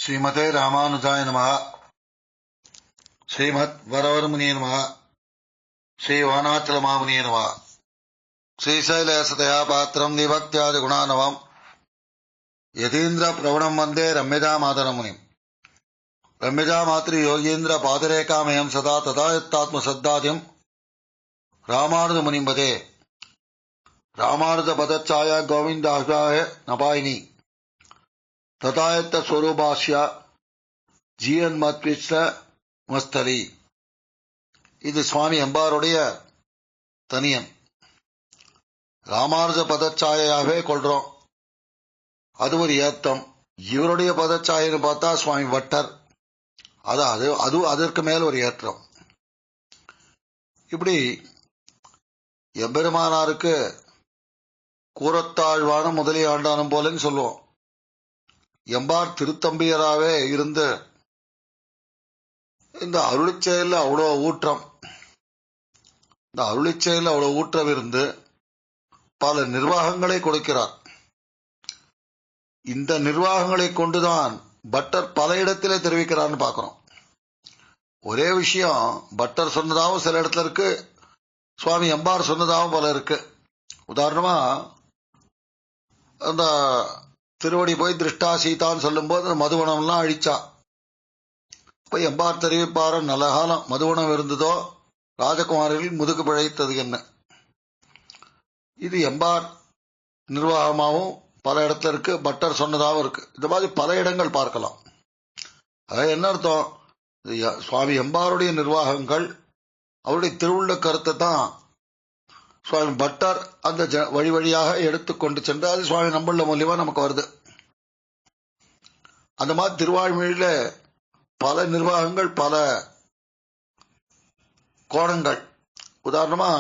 श्रीमते रामानुजाय नमः। श्रीमद् वरवरमुनिये नमः। श्री वानाचलमामुनिये नमः। श्रीशैलसतया पात्रं दिभक्त्यादि गुणानवम् यतीन्द्र प्रवणं वन्दे रम्यजा मातरमुनिम्। रम्यजा मातृ योगीन्द्र पादरेखामयं सदा तथा यत्तात्मसद्दाद्यं रामानुजमुनिं वदे। रामानुज पदच्छाया गोविन्दाय नपायिनी तथायत्त स्वरूपास्या ஜீவன் மத்விஷ்ட மஸ்தலி. இது சுவாமி எம்பாருடைய தனியன். ராமானுஜ பதச்சாயாவே கொள்றோம், அது ஒரு ஏத்தம். இவருடைய பதச்சாயன்னு பார்த்தா சுவாமி வட்டர், அது அதற்கு மேல் ஒரு ஏற்றம். இப்படி எம்பெருமானாருக்கு கூரத்தாழ்வான முதலிய ஆண்டானும் போலன்னு சொல்லுவோம். எம்பார் திருத்தம்பியராகவே இருந்து இந்த அருளிச்செயல் அவ்வளோ ஊற்றம், இந்த அருளிச்செயல் அவ்வளோ ஊற்றம் இருந்து பல நிர்வாகங்களை கொடுக்கிறார். இந்த நிர்வாகங்களை கொண்டுதான் பட்டர் பல இடத்திலே தெரிவிக்கிறார்னு பார்க்கிறோம். ஒரே விஷயம் பட்டர் சொன்னதாகவும் சில இடத்துல இருக்கு, சுவாமி எம்பார் சொன்னதாகவும் பல இருக்கு. உதாரணமா அந்த திருவடி போய் திருஷ்டா சீதான்னு சொல்லும் போது மதுவனம்லாம் அழிச்சா. இப்ப எம்பார் தெரிவிப்பார நல்ல காலம் மதுவனம் இருந்ததோ ராஜகுமாரிகள் முதுகு பிழைத்தது என்ன. இது எம்பார் நிர்வாகமாகவும் பல இடத்துல இருக்கு, பட்டர் சொன்னதாகவும் இருக்கு. இந்த மாதிரி பல இடங்கள் பார்க்கலாம். அது என்ன அர்த்தம்? சுவாமி எம்பாருடைய நிர்வாகங்கள் அவருடைய திருவுள்ள கருத்தை தான் சுவாமி பட்டர் அந்த வழி வழியாக எடுத்துக்கொண்டு சென்று அது சுவாமி நம்புள்ள மூலியமா நமக்கு வருது. அந்த மாதிரி திருவாய்மொழியில பல நிர்வாகங்கள், பல கோணங்கள். உதாரணமா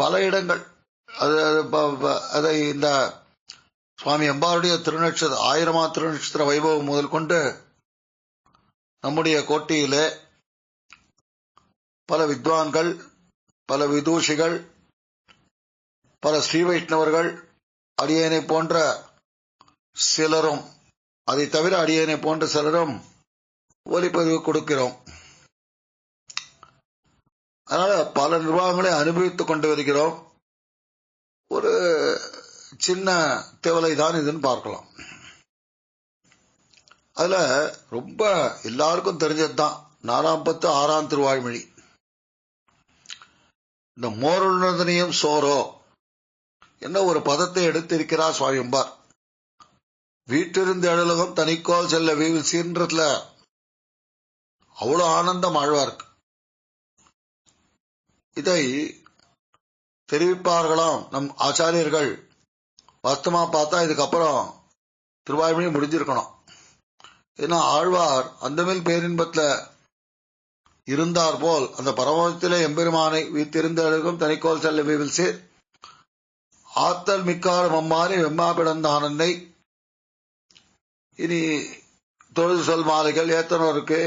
பல இடங்கள் அதை இந்த சுவாமி எம்பாருடைய திருநட்சத்திர 1000 திருநட்சத்திர வைபவம் முதல் கொண்டு நம்முடைய கோட்டையிலே பல வித்வான்கள், பல விதூஷிகள், பல ஸ்ரீ வைஷ்ணவர்கள், அடியேனை போன்ற சிலரும், அதை தவிர அடியேனை போன்ற சிலரும் ஒலிப்பதிவு கொடுக்கிறோம். அதனால பல நிர்வாகங்களை அனுபவித்துக் கொண்டு வருகிறோம். ஒரு சின்ன தேவலை தான் இதுன்னு பார்க்கலாம். அதுல ரொம்ப எல்லாருக்கும் தெரிஞ்சதுதான் 456 திருவாய்மொழி. இந்த மோருணதனியும் சோரோ என்ன ஒரு பதத்தை எடுத்திருக்கிறார் சுவாமி எம்பார். வீட்டிலிருந்து எழுலகம் தனிக்கோல் செல்ல வீவில் சீன்றதுல அவ்வளவு ஆனந்தம் ஆழ்வார்க்கு. இதை தெரிவிப்பார்களாம் நம் ஆச்சாரியர்கள். வாஸ்தவமா பார்த்தா இதுக்கப்புறம் திருவாய்மொழி முடிஞ்சிருக்கணும். ஏன்னா ஆழ்வார் அந்த மேல் பேரின்பத்துல இருந்தார் போல் அந்த பரமத்திலே எம்பெருமானை வீத்திருந்த எழுகும் தனிக்கோல் செல்ல வீவில் சேர் ஆத்தல் மிக்காரும் அம்மாறி வெம்மா பிடந்தானன்னை இனி தொழுது சொல் மாலைகள் ஏத்தனோருக்கு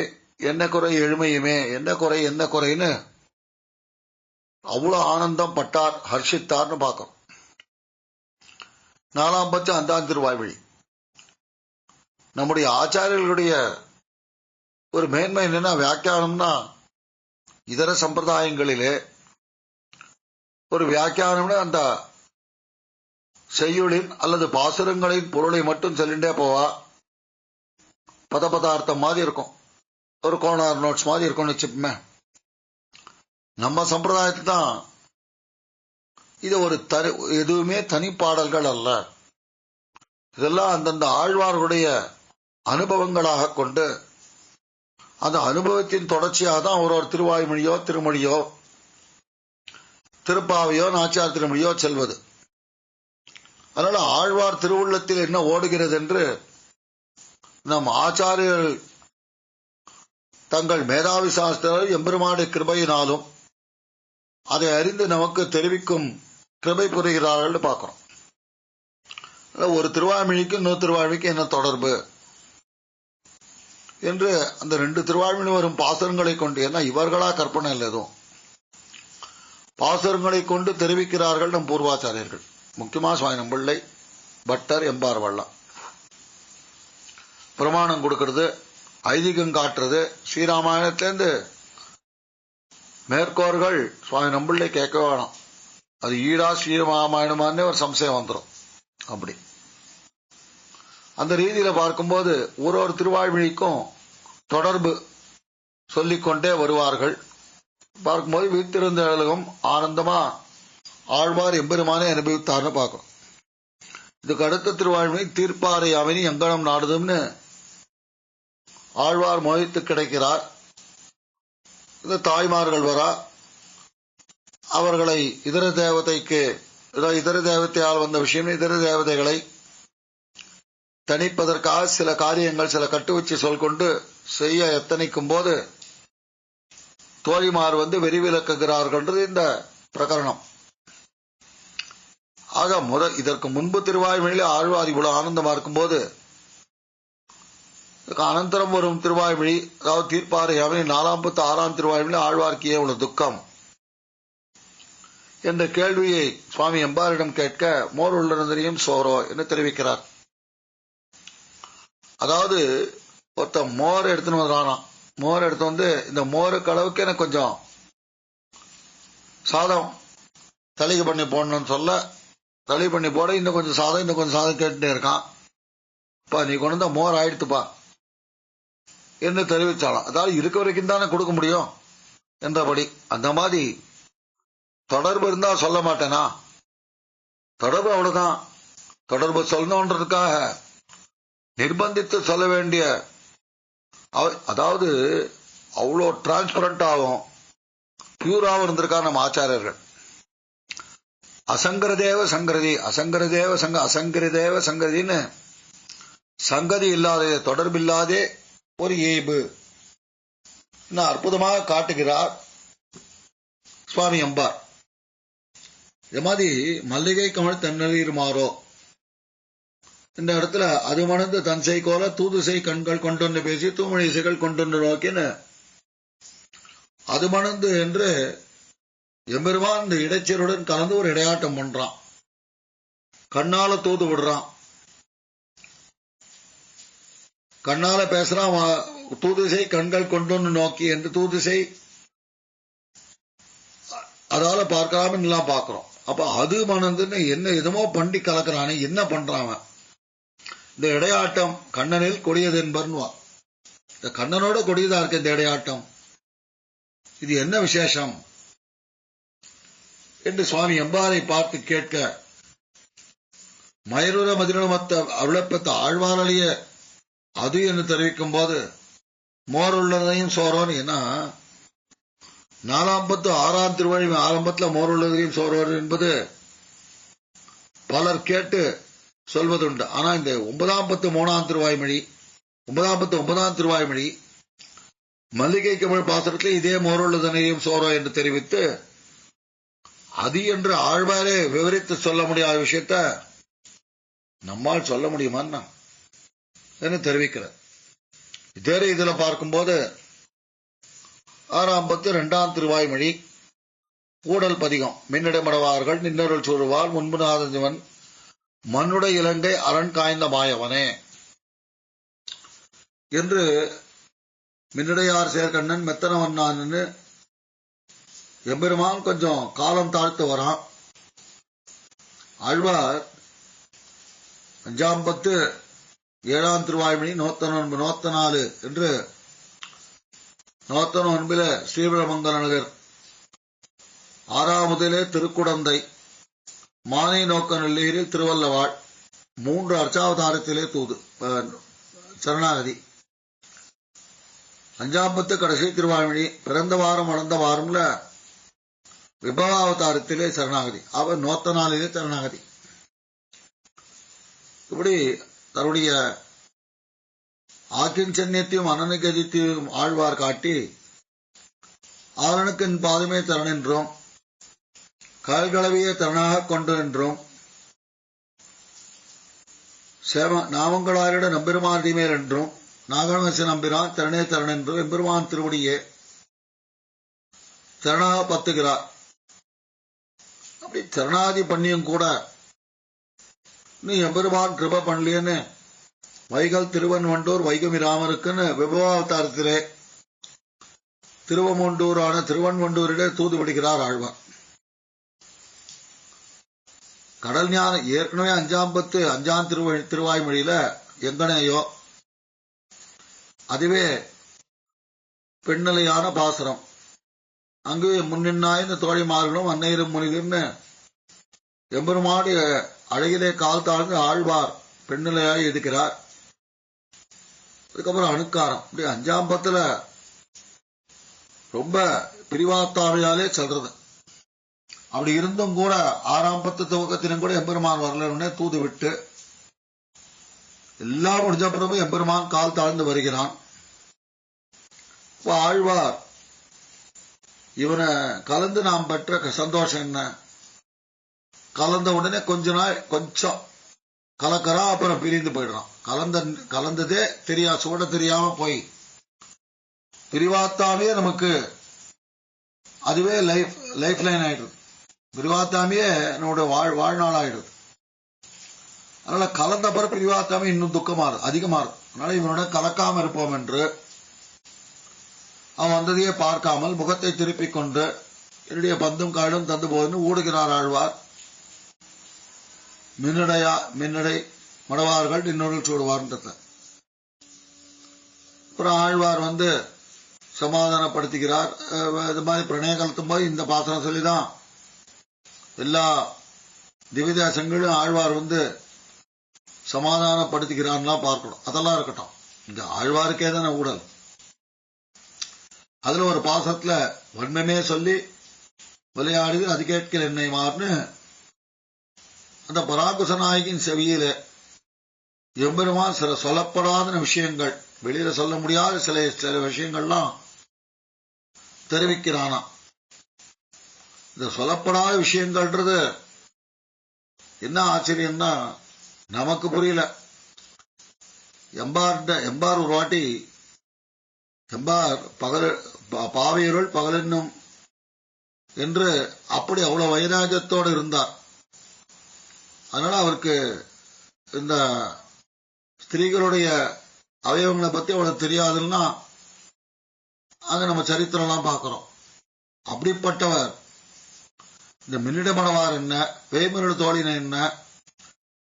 என்ன குறை எழுமையுமே, என்ன குறை என்ன குறைன்னு அவ்வளவு ஆனந்தம் பட்டார், ஹர்ஷித்தார்னு பார்க்கிறோம். 4ஆம் பட்சம் 5ஆம் திருவாய்மொழி. நம்முடைய ஆச்சாரியர்களுடைய ஒரு மேன்மை என்னன்னா, வியாக்கியானம்னா இதர சம்பிரதாயங்களிலே ஒரு வியாக்கியானம்னா அந்த செய்யுளின் அல்லது பாசுரங்களின் பொருளை மட்டும் சொல்லிண்டே போவா. பதார்த்தம் மாதிரி இருக்கும், ஒரு கோனார் நோட்ஸ் மாதிரி இருக்கும்னு வச்சுப்போமே. நம்ம சம்பிரதாயத்தை தான் இது ஒரு எதுவுமே தனிப்பாடல்கள் அல்ல, இதெல்லாம் அந்தந்த ஆழ்வார்களுடைய அனுபவங்களாக கொண்டு அந்த அனுபவத்தின் தொடர்ச்சியாக தான் ஒரு திருவாய்மொழியோ திருமொழியோ திருப்பாவையோ நாச்சியார் திருமொழியோ செல்வது. அதனால ஆழ்வார் திருவுள்ளத்தில் என்ன ஓடுகிறது என்று நம் ஆச்சாரியர்கள் தங்கள் மேதாவி சாஸ்திரர்கள் எம்பெருமானுடைய கிருபையினாலும் அதை அறிந்து நமக்கு தெரிவிக்கும் கிருபை புரிகிறார்கள் பார்க்கிறோம். ஒரு திருவாய்மொழிக்கு இன்னொரு திருவாய்மொழிக்கு என்ன தொடர்பு என்று அந்த 2 திருவாய்மொழி வரும் பாசுரங்களை கொண்டு, ஏன்னா இவர்களா கற்பனை இல்லை, எதுவும் பாசுரங்களை கொண்டு தெரிவிக்கிறார்கள் நம் பூர்வாச்சாரியர்கள். முக்கியமா சுவாமி நம்பிள்ளை, பட்டர், எம்பார் வள்ளம். பிரமாணம் கொடுக்கறது, ஐதீகம் காட்டுறது, ஸ்ரீராமாயணத்திலேருந்து மேற்கோர்கள் சுவாமி நம்பிள்ளை கேட்க வேணாம். அது ஈடா ஸ்ரீராமாயணமானே ஒரு சம்சயம் வந்துடும். அப்படி அந்த ரீதியில பார்க்கும்போது ஒரு திருவாய்மொழிக்கும் தொடர்பு சொல்லிக்கொண்டே வருவார்கள். பார்க்கும்போது வீட்டிருந்த அழகும் ஆனந்தமா ஆழ்வார் எம்பெருமானே அனுபவித்தார்னு பார்க்கணும். இதுக்கு அடுத்த திருவாய்மொழி தீர்ப்பாறை அவனி எங்கனம் நாடுதும்னு ஆழ்வார் மோகித்து கிடைக்கிறார். இந்த தாய்மார்கள் வரா, அவர்களை இதர தேவதையால் வந்த விஷயம் இதர தேவதைகளை தணிப்பதற்காக சில காரியங்கள் சில கட்டுவச்சு சொல் கொண்டு செய்ய எத்தனைக்கும் போது தோழிமார் வெறிவிலக்குகிறார்கள் இந்த பிரகரணம். ஆக இதற்கு முன்பு திருவாய்மொழியில ஆழ்வார் இவ்வளவு ஆனந்தமா இருக்கும்போது அனந்தரம் வரும் திருவாய்மொழி, அதாவது தீர்ப்பாறை அவனி 46ஆம் திருவாய்மொழி ஆழ்வார்க்கு ஏன் இவ்வளவு துக்கம் என்ற கேள்வியை சுவாமி எம்பாரிடம் கேட்க மோர் உள்ளதனையும் சோரோ என்று தெரிவிக்கிறார். அதாவது ஒருத்த மோர் எடுத்துன்னு வரானா, மோர் எடுத்து இந்த மோருக்கு அளவுக்கு எனக்கு கொஞ்சம் சாதம் தளிகை பண்ணி போடணும்னு சொல்ல, தளி பண்ணி போட இன்னும் கொஞ்சம் சாதம் கேட்டுட்டே இருக்கான். நீ கொண்டு வந்த மோர் ஆயிடுத்துப்பா என்று தெரிவிச்சாலாம். அதாவது இருக்க வரைக்கும் தானே கொடுக்க முடியும் என்றபடி. அந்த மாதிரி தொடர்பு இருந்தா சொல்ல மாட்டேனா, தொடர்பு அவ்வளவுதான். தொடர்பு சொல்லணுன்றதுக்காக நிர்பந்தித்து சொல்ல வேண்டிய, அதாவது அவ்வளோ டிரான்ஸ்பரண்டாகவும் பியூராகவும் இருந்திருக்கா நம்ம ஆச்சாரியர்கள். அசங்கரதேவ சங்கரதி, அசங்கரதேவ சங்கதின்னு சங்கதி இல்லாதே, தொடர்பு இல்லாதே ஒரு இயல்பு அற்புதமாக காட்டுகிறார் சுவாமி அம்பார். இது மாதிரி மல்லிகை கமல் தென்னலீர் மாறோ இந்த இடத்துல அது மணந்து தன்சை கோல தூதுசை கண்கள் கொண்டொன்று பேசி தூமொழி இசைகள் கொண்டொன்று நோக்கின்னு அது மணந்து என்று எம்பெருமான் இந்த இடைச்சருடன் கலந்து ஒரு இடையாட்டம் பண்றான். கண்ணால தூது விடுறான், கண்ணால பேசுறான். தூதுசை கண்கள் கொண்டொன்று நோக்கி என்று தூதுசை அதால பார்க்காம எல்லாம் பாக்குறோம். அப்ப அது மணந்துன்னு என்ன எதுமோ பண்டி கலக்கிறானே, என்ன பண்றான் இந்த இடையாட்டம்? கண்ணனில் கொடியது என்பர்னுவா. இந்த கண்ணனோட கொடியதா இருக்கு இந்த இடையாட்டம், இது என்ன விசேஷம் என்று சுவாமி எம்பாரை பார்த்து கேட்க, மயருர மதிரமத்த அருளப்பத்த ஆழ்வாரலிய அது என்று தெரிவிக்கும் போது மோர் உள்ளதையும் சோரோன்னு. ஏன்னா 46ஆம் திருவாய்மொழி ஆரம்பத்துல மோர் உள்ளதையும் சோரோர் என்பது பலர் கேட்டு சொல்வதுண்டு. ஆனா இந்த 953ஆம் திருவாய்மொழி 9 திருவாய்மொழி மல்லிகை கமல் பாத்திரத்தில் இதே மோர் உள்ளதனையும் சோரோ என்று தெரிவித்து அது என்று ஆழ்வாரே விவரித்து சொல்ல முடியாத விஷயத்த நம்மால் சொல்ல முடியுமா என்று தெரிவிக்கிறார். இதே இதுல பார்க்கும்போது 62ஆம் திருவாய்மொழி ஊடல் பதிகம் மின்னிடமடவார்கள் நின்னருள் சூழுவார் முன்புநாதன் மண்ணுடைய இலங்கை அரண் காய்ந்த மாயவனே என்று மின்னிடையார் சேர்க்கண்ணன் மெத்தனவன்னான்னு எம்பெருமான் கொஞ்சம் காலம் தாழ்த்து வரான். ஆழ்வார் 5ஆம் பத்து 7ஆம் திருவாய்மொழி 104 என்று 109 ஸ்ரீவிரமங்கல நகர் 6ஆவதிலே திருக்குடந்தை மானை நோக்க நெல்லீரில் திருவல்லவாள் 3 அர்ச்சாவதாரத்திலே தூது சரணாகதி. 5ஆம் பத்து கடைசி திருவாய்மொழி பிறந்த வாரம் வளர்ந்த வாரம்ல விபவாவதாரத்திலே சரணாகதி. அவர் 104 சரணாகதி. இப்படி தன்னுடைய ஆக்கிஞ்சன்யத்தையும் அனனுகதித்தையும் ஆழ்வார் காட்டி ஆரனுக்கு பாதமே தரண் என்றும் கல்களவிய தரணாக கொண்டு என்றும் நாமங்களாரிட நம்பெருமான் மேல் என்றும் நாகநசி நம்பிரான் திறனே தரண் என்றும் எம்பெருமான் திருவடியே திறனாக பத்துகிறார். அப்படி திறனாதி பண்ணியும் கூட நீ எம்பெருமான் கிருப பண்ணலியன்னு வைகல் திருவன்வண்டூர் வைகமி ராமருக்குன்னு விபவாவதாரத்திலே திருவமொண்டூரான திருவன்வண்டூரிலே தூது விடுகிறார் ஆழ்வார். கடல் ஞான ஏற்கனவே 5ஆம் திருவாய்மொழியில எங்கனையோ அதுவே பெண்ணிலையான பாசுரம். அங்கு முன்னின்னாய்ந்த தோழிமார்களும் அன்னையரும் முனிதர்னு எம்பெருமாடி அழகிலே கால் தாழ்ந்து ஆழ்வார் பெண்ணிலையாய் இருக்கிறார். அதுக்கப்புறம் அணுக்காரம் இப்படி 5ஆம் பத்துல ரொம்ப பிரிவாத்தாமையாலே சொல்றது. அப்படி இருந்தும் கூட 6ஆம் பத்து துவக்கத்திலும் கூட எம்பெருமான் வரலன்னு தூது விட்டு எல்லாம் முடிஞ்ச பிறகு எம்பெருமான் கால் தாழ்ந்து வருகிறான். ஆழ்வார் இவனை கலந்து நாம் பெற்ற சந்தோஷம் என்ன? கலந்த உடனே கொஞ்சம் கலக்கறா, அப்புறம் பிரிந்து போயிடுறான். கலந்ததே சூட தெரியாம போய் பிரிவாத்தாமே நமக்கு அதுவே லைஃப் லைன் ஆயிடுது. பிரிவாத்தாமையே நம்முடைய வாழ்நாள் ஆயிடுது. அதனால கலந்த பிறகு பிரிவாத்தாமே இன்னும் துக்கமாறு அதிகமாறு. அதனால இவனோட கலக்காம இருப்போம் என்று அவன் வந்ததையே பார்க்காமல் முகத்தை திருப்பிக் கொண்டு என்னுடைய பந்தும் காடும் தந்து போதுன்னு ஊடுகிறார் ஆழ்வார். மின்னடை மடவார்கள் இன்னொரு சூடுவார்ன்றத அப்புறம் ஆழ்வார் வந்து சமாதானப்படுத்துகிறார். இது மாதிரி பிரணய கலத்தும் போது இந்த பாசனம் சொல்லிதான் எல்லா திவ்யதேசங்களும் ஆழ்வார் வந்து சமாதானப்படுத்துகிறான்லாம் பார்க்கணும். அதெல்லாம் இருக்கட்டும், இந்த ஆழ்வாருக்கே தானே ஊடல். அதுல ஒரு பாசத்துல வன்மமே சொல்லி விளையாடுது அது கேட்கிற என்னை மாறுன்னு அந்த பராகுச நாயகின் செவியில எம்பெருமான் சில சொல்லப்படாத விஷயங்கள், வெளியில சொல்ல முடியாத சில விஷயங்கள்லாம் தெரிவிக்கிறானா. இந்த சொல்லப்படாத விஷயங்கள்ன்றது என்ன ஆச்சரியம்னா நமக்கு புரியல. எம்பார் ஒரு வாட்டி எம்பார் பாவையருள் பகலென்னும் என்று அப்படி அவ்வளவு வைராஜத்தோடு இருந்தார். அதனால அவருக்கு இந்த ஸ்திரீகளுடைய அவயவங்களை பத்தி அவ்வளவு தெரியாதுன்னா அங்க நம்ம சரித்திரம்லாம் பார்க்கிறோம். அப்படிப்பட்டவர் இந்த மின்னிடமடவார் என்ன, வேய்மருள் தோழின என்ன,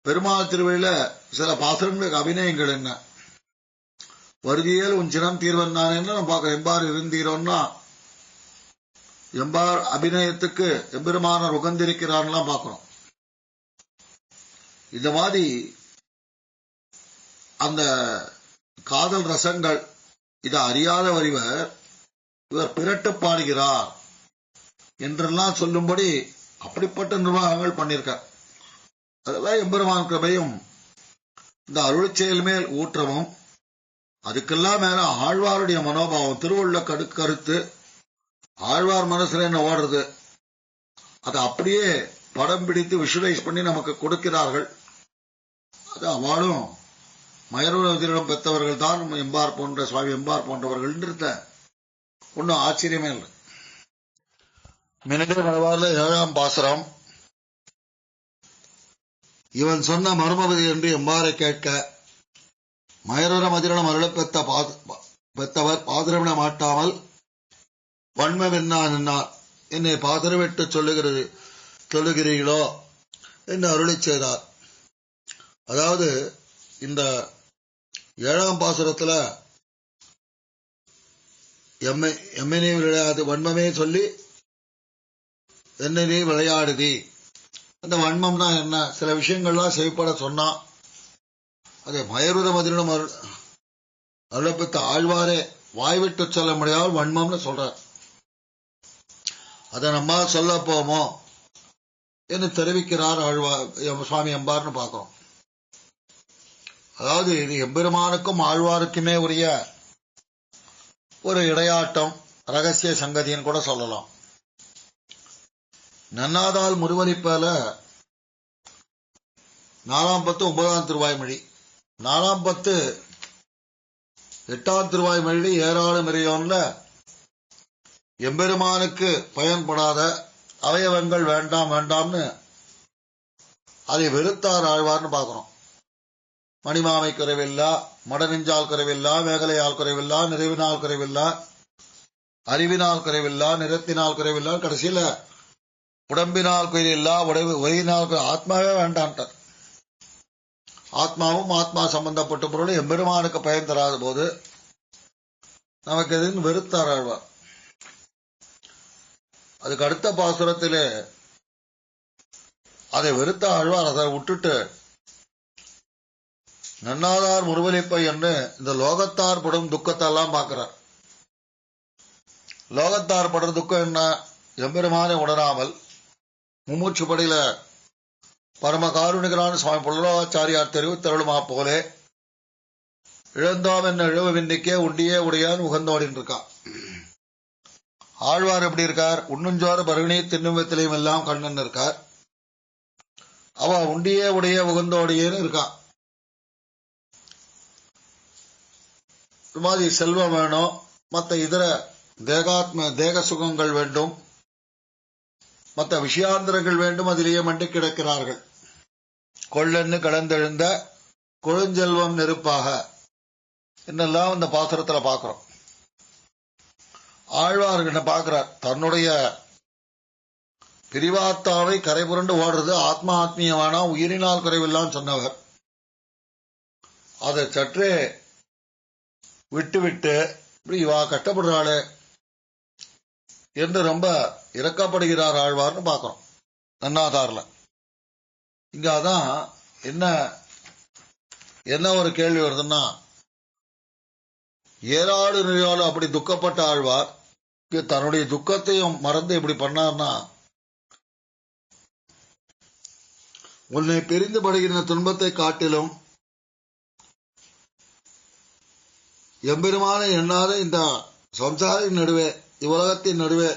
பெருமாள் திருவிழில சில பாசுரங்களுக்கு அபிநயங்கள் என்ன, வருதியல் உன் சினம் தீர்வன் நான் என்ன நம்ம பார்க்கிறோம். எம்பார் இருந்தீரோன்னா எம்பார் அபிநயத்துக்கு எம்பெருமானார் உகந்திருக்கிறான்லாம் பார்க்கிறோம். இந்த மாதிரி அந்த காதல் ரசங்கள் இதை அறியாதவர் இவர் பிரட்டு பாடுகிறார் என்றெல்லாம் சொல்லும்படி அப்படிப்பட்ட நிர்வாகங்கள் பண்ணியிருக்கார். அதெல்லாம் எம்பெருமான் கிருபையும் இந்த அருள் செயல் மேல் ஊற்றமும் அதுக்கெல்லாம் மேல ஆழ்வாருடைய மனோபாவம், திருவுள்ள கருத்து ஆழ்வார் மனசுல என்ன ஓடுறது அதை அப்படியே படம் பிடித்து விஷுவலைஸ் பண்ணி நமக்கு கொடுக்கிறார்கள். அது அவளும் மயரூரத்திடம் பெற்றவர்கள் தான் எம்பார் போன்ற சுவாமி எம்பார் போன்றவர்கள் ஒன்னும் ஆச்சரியமே இல்லை. மின்னடை மடவார்ல 7ஆம் பாசுரம். இவன் சொன்ன மர்மபதி என்று எம்பாரை கேட்க மயரூர மதிரணம் அருள பெற்றவர் பாதிரமிட மாட்டாமல் வன்மம் என்னார் என்னை பாதிரமிட்டு சொல்லுகிறீர்களோ என்று அருளி செய்தார். அதாவது இந்த 7ஆம் பாசுரத்துல எம்மை விளையாது வன்மமே சொல்லி என்னை விளையாடுதி. அந்த வன்மம்னா என்ன, சில விஷயங்கள்லாம் செய்யப்பட சொன்னா அதை மயருத மதிரிடம் அருளப்பெற்ற ஆழ்வாரே வாய்விட்டு சொல்ல முடியாமல் வன்மம்னு சொல்றார். அதை நம்ம சொல்ல போமோ என்று தெரிவிக்கிறார் ஆழ்வார் சுவாமி எம்பார்னு பார்க்கிறோம். அதாவது இது எம்பெருமானுக்கும் ஆழ்வாருக்குமே உரிய ஒரு இடையாட்டம், ரகசிய சங்கதின்னு கூட சொல்லலாம். நன்னாதால் முருவனிப்பால 4ஆம் பத்து 9ஆம் திருவாய்மொழி, 4ஆம் பத்து 8ஆம் திருவாய்மொழி ஏராள மிரையோன்ல எம்பெருமானுக்கு பயன்படாத அவயவங்கள் வேண்டாம்னு அதை வெறுத்தார் ஆழ்வார்னு பார்க்கிறோம். மணிமாமை குறைவில்லா, மடநெஞ்சால் குறைவில்லா, மேகலையால் குறைவில்லா, நிறைவினால் குறைவில்லா, அறிவினால் குறைவில்லா, நிறத்தினால் குறைவில்லா, கடைசியில உடம்பினால் குறைவில்லா, ஒளியினால் ஆத்மாவே வேண்டான்ட்டார். ஆத்மாவும் ஆத்மா சம்பந்தப்பட்ட பொருள் எம்பெருமானுக்கு பயன் தராத போது நமக்கு எதுன்னு வெறுத்தார் ஆழ்வார். அதுக்கு அடுத்த பாசுரத்திலே அதை வெறுத்த ஆழ்வார் அதை விட்டுட்டு நன்னாதார் முருவலிப்பை என்று இந்த லோகத்தார் படும் துக்கத்தெல்லாம் பார்க்கிறார். லோகத்தார் படுற துக்கம் என்ன? எம்பெருமானை உணராமல் மும்மூச்சுப்படியில பரம காருணிகரான சுவாமி புல்லராச்சாரியார் தெரிவித்தருளுமா போலே இழந்தோம் என்ன இழவு விண்ணிக்கே உண்டியே உடையான் உகந்தோடின் இருக்கான். ஆழ்வார் எப்படி இருக்கார்? உண்ணுஞ்சோறு பருகினி தின்னும் வெத்திலையும் எல்லாம் கண்ணன் இருக்கார். அவ உண்டியே உடைய உகந்தோடியேன்னு இருக்கான். இது மாதிரி செல்வம் வேணும், மற்ற இதர தேக சுகங்கள் வேண்டும், மற்ற விஷயாந்திரங்கள் வேண்டும், அதிலேயே மண்டி கிடக்கிறார்கள். கொள்ளென்னு கடந்தெழுந்த கொழுஞ்செல்வம் நெருப்பாக என்னெல்லாம் இந்த பாசுரத்துல பார்க்கிறோம். ஆழ்வார்கிட்ட பார்க்கிறார், தன்னுடைய பிரிவாத்தாவை கரைபுரண்டு ஓடுறது ஆத்மா ஆத்மீயமானா உயிரினால் குறைவில்லான்னு சொன்னவர் அதை சற்றே விட்டு விட்டு இப்படி இவா கஷ்டப்படுறாளே என்று ரொம்ப இறக்கப்படுகிறார் ஆழ்வார்னு பார்க்கிறோம் நன்னாதார்ல. இங்க அதான் என்ன ஒரு கேள்வி வருதுன்னா, ஏராடு நிறையாடு அப்படி துக்கப்பட்ட ஆழ்வார் தன்னுடைய துக்கத்தையும் மறந்து இப்படி பண்ணார்னா, உன்னை பிரிந்து படுகிற துன்பத்தை காட்டிலும் எம்பெருமானை எண்ணாத இந்த சம்சாரின் நடுவே, இவ்வுலகத்தின் நடுவே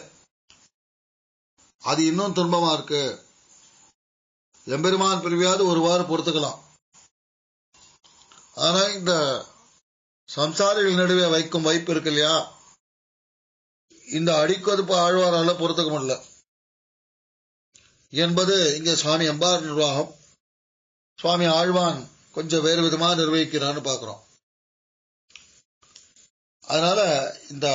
அது இன்னும் துன்பமா இருக்கு. எம்பெருமான் பிரிவியாவது ஒருவாறு பொறுத்துக்கலாம், ஆனா இந்த சம்சாரிகள் நடுவே வைக்கும் வைப்பு இருக்கு இல்லையா, இந்த அடிக்கொதுப்பு ஆழ்வாரால பொறுத்துக்க முடியல என்பது இங்கே சுவாமி எம்பார் நிர்வாகம். சுவாமி ஆழ்வான் கொஞ்சம் வேறு விதமா நிர்வகிக்கிறான்னு பார்க்கிறோம். அதனால இந்த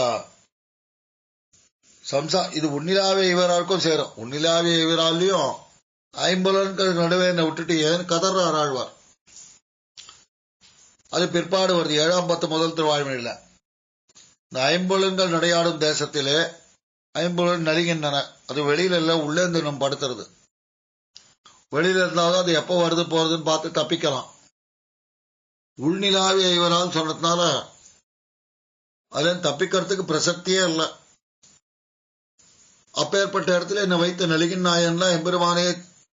இது உன்னிலாவே இவராருக்கும் சேரும். உன்னிலாவே இவராலையும் ஐம்பலன்கள் நடுவே என்ன விட்டுட்டு ஏன் கதறார் ஆழ்வார். அது பிற்பாடு வருது 7ஆம் 10 முதல் திருவாய்மொழியில. இந்த ஐம்புலன்கள் நடையாடும் தேசத்திலே ஐம்புலன் நலிகின்றன. அது வெளியில இல்ல, உள்ளே இருந்து நம்ம படுத்துறது. வெளியில இருந்தாலும் அது எப்ப வருது போறதுன்னு பார்த்து தப்பிக்கலாம். உள்நிலாவே இவரால் சொன்னதுனால அதில் தப்பிக்கிறதுக்கு பிரசக்தியே இல்லை. அப்பேற்பட்ட இடத்துல என்ன வைத்து நலிகின் நாயன்னா எம்பெருமானே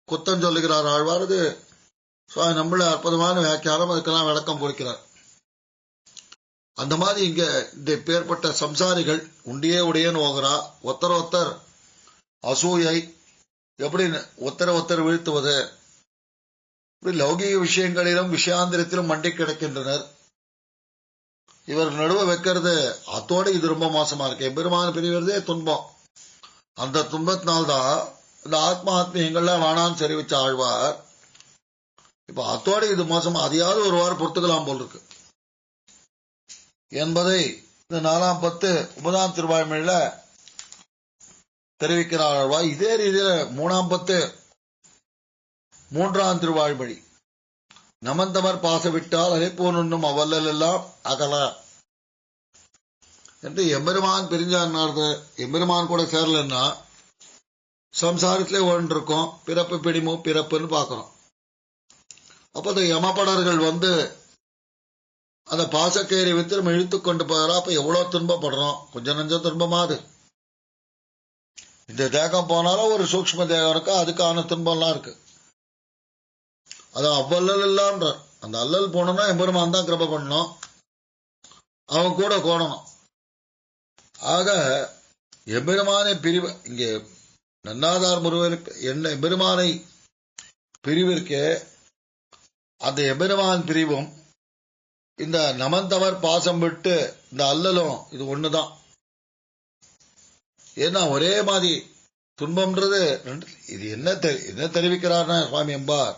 குத்தம் சொல்லுகிறார் ஆழ்வார். அது நம்மள அற்புதமான வியாக்கியானம், அதுக்கெல்லாம் விளக்கம் கொடுக்கிறார். அந்த மாதிரி இங்க இந்த பேர்பட்ட சம்சாரிகள் உண்டியே உடையன்னு போகிறா. ஒத்தர் அசூயை எப்படி ஒத்தர் வீழ்த்துவது, இப்படி லௌகிக விஷயங்களிலும் விஷயாந்திரத்திலும் மண்டி கிடக்கின்றனர். இவர் நடுவ வைக்கிறது அத்தோடு இது ரொம்ப மோசமா இருக்கு. எம்பெருமான பிரிவதே துன்பம். அந்த துன்பத்தினால்தான் இந்த ஆத்மா ஆத்மீயங்கள்லாம் வேணான்னு சரி வச்ச ஆழ்வார். இப்ப அத்தோடு இது மோசமா, அதையாவது ஒரு வாரம் பொறுத்துக்கலாம் போல் இருக்கு என்பதை இந்த 4ஆம் 10 9ஆம் திருவாய்மொழியில தெரிவிக்கிறார் ஆழ்வார். இதே ரீதியில 3ஆம் 10 3ஆம் திருவாய்மொழி, நமந்தமர் பாச விட்டால் அழைப்போன் உண்ணும் அவ்வல்லல் எல்லாம் அகல என்று எம்பெருமான் பிரிஞ்சார்னாரு. எம்பெருமான் கூட சேரலன்னா சம்சாரத்திலே ஒன்றிருக்கும். பிறப்பு பிடிமோ பிறப்புன்னு பார்க்கிறோம். அப்ப அந்த யமபடர்கள் வந்து அந்த பாசக்கயிறை வித்து நம்ம இழுத்து கொண்டு போகிறா. அப்ப எவ்வளவு துன்பப்படுறோம். கொஞ்சம் நஞ்சம் துன்பமாது. இந்த தேகம் போனாலும் ஒரு சூக்ஷ்ம தேகம் இருக்கு, அதுக்கான துன்பம்லாம் இருக்கு. அது அவ்வல்லல் இல்லான்றார். அந்த அல்லல் போனோம்னா எம்பெருமான் தான் கிருபை பண்ணணும், அவன் கூட கோணணும். ஆக எம்பெருமானை பிரிவு இங்கே நன்னாதார் முருகன் என்ன எம்பெருமானை பிரிவிற்கே அந்த எம்பெருமான் பிரிவும் இந்த நமந்தவர் பாசம் விட்டு இந்த அல்லலும் இது ஒண்ணுதான். ஏன்னா ஒரே மாதிரி துன்பம்ன்றது இது என்ன தெரிவிக்கிறார்னா சுவாமி எம்பார்,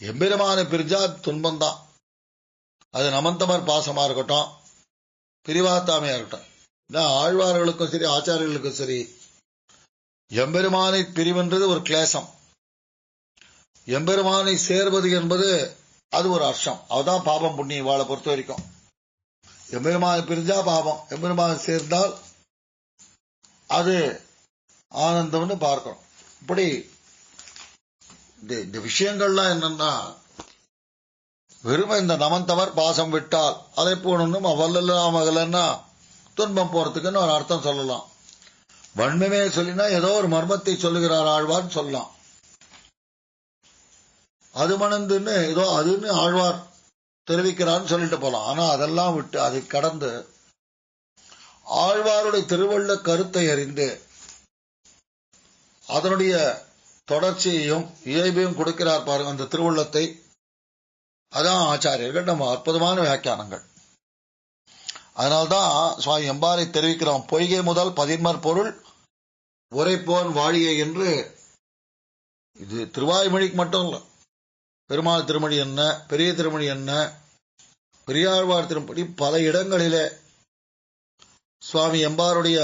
எம்பெருமானை பிரிஞ்சா துன்பம்தான். அது நமந்தமர் பாசமா இருக்கட்டும், பிரிவாத்தாமையா இருக்கட்டும், ஆழ்வார்களுக்கும் சரி ஆச்சாரியர்களுக்கும் சரி, எம்பெருமானை பிரிவென்றது ஒரு கிளேசம். எம்பெருமானை சேர்வது என்பது அது ஒரு அர்த்தம். அதுதான் பாபம் புண்ணியம் வாழை பொறுத்த வரைக்கும். எம்பெருமானை பிரிஞ்சா பாபம், எம்பெருமானை சேர்ந்தால் அது ஆனந்தம்னு பார்க்கிறோம். இப்படி இந்த விஷயங்கள்லாம் என்னன்னா, வெறுமை இந்த நமந்தவர் பாசம் விட்டால் அதை போகணும் அவல்லாம் அகலன்னா துன்பம் போறதுக்குன்னு ஒரு அர்த்தம் சொல்லலாம். வன்மையே சொல்லினா ஏதோ ஒரு மர்மத்தை சொல்லுகிறார் ஆழ்வார் சொல்லலாம். அது மணந்துன்னு ஏதோ அதுன்னு ஆழ்வார் தெரிவிக்கிறான்னு சொல்லிட்டு போலாம். ஆனா அதெல்லாம் விட்டு அதை கடந்து ஆழ்வாருடைய திருவள்ள கருத்தை அறிந்து அதனுடைய தொடர்ச்சியையும் இயல்பையும் கொடுக்கிறார் பாருங்க அந்த திருவுள்ளத்தை. அதான் ஆச்சாரியர்கள் நம்ம அற்புதமான வியாக்கியானங்கள். அதனால்தான் சுவாமி எம்பாரை தெரிவிக்கிறோம். பொய்கை முதல் பதின்மர் பொருள் உரைப்போன் வாழியை என்று. இது திருவாய்மொழிக்கு மட்டும் இல்ல, பெருமாள் திருமொழி என்ன, பெரிய திருமொழி என்ன, பெரியாழ்வார் திருப்படி பல இடங்களிலே சுவாமி எம்பாருடைய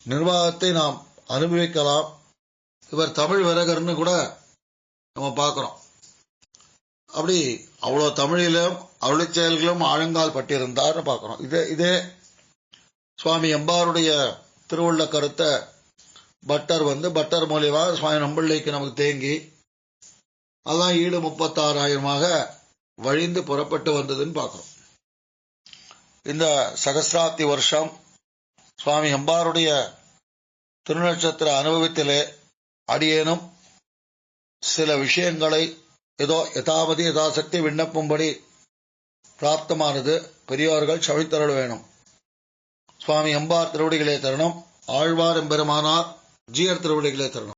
நிர்வாகத்தை நாம் அனுபவிக்கலாம். இவர் தமிழ் விரகர்னு கூட நம்ம பார்க்கிறோம். அப்படி அவ்வளவு தமிழிலும் அருளிச் செயல்களும் ஆழங்கால் பட்டிருந்தார்னு பார்க்கிறோம். இதே சுவாமி எம்பாருடைய திருவுள்ள கருத்தை பட்டர் மூலியமா சுவாமி நம்பிள்ளைக்கு நமக்கு தேங்கி அதான் ஈடு 36,000 வழிந்து புறப்பட்டு வந்ததுன்னு பார்க்கிறோம். இந்த சகசிராப்தி வருஷம் சுவாமி எம்பாருடைய திருநட்சத்திர அனுபவத்திலே அடியேனும் சில விஷயங்களை ஏதோ யதாமதி யதாசக்தி விண்ணப்பும்படி பிராப்தமானது. பெரியோர்கள் சவித்தருள் வேணும். சுவாமி எம்பார் திருவடிகளே தருணம். ஆழ்வார் எம்பெருமானார் ஜீயர் திருவடிகளே தருணம்.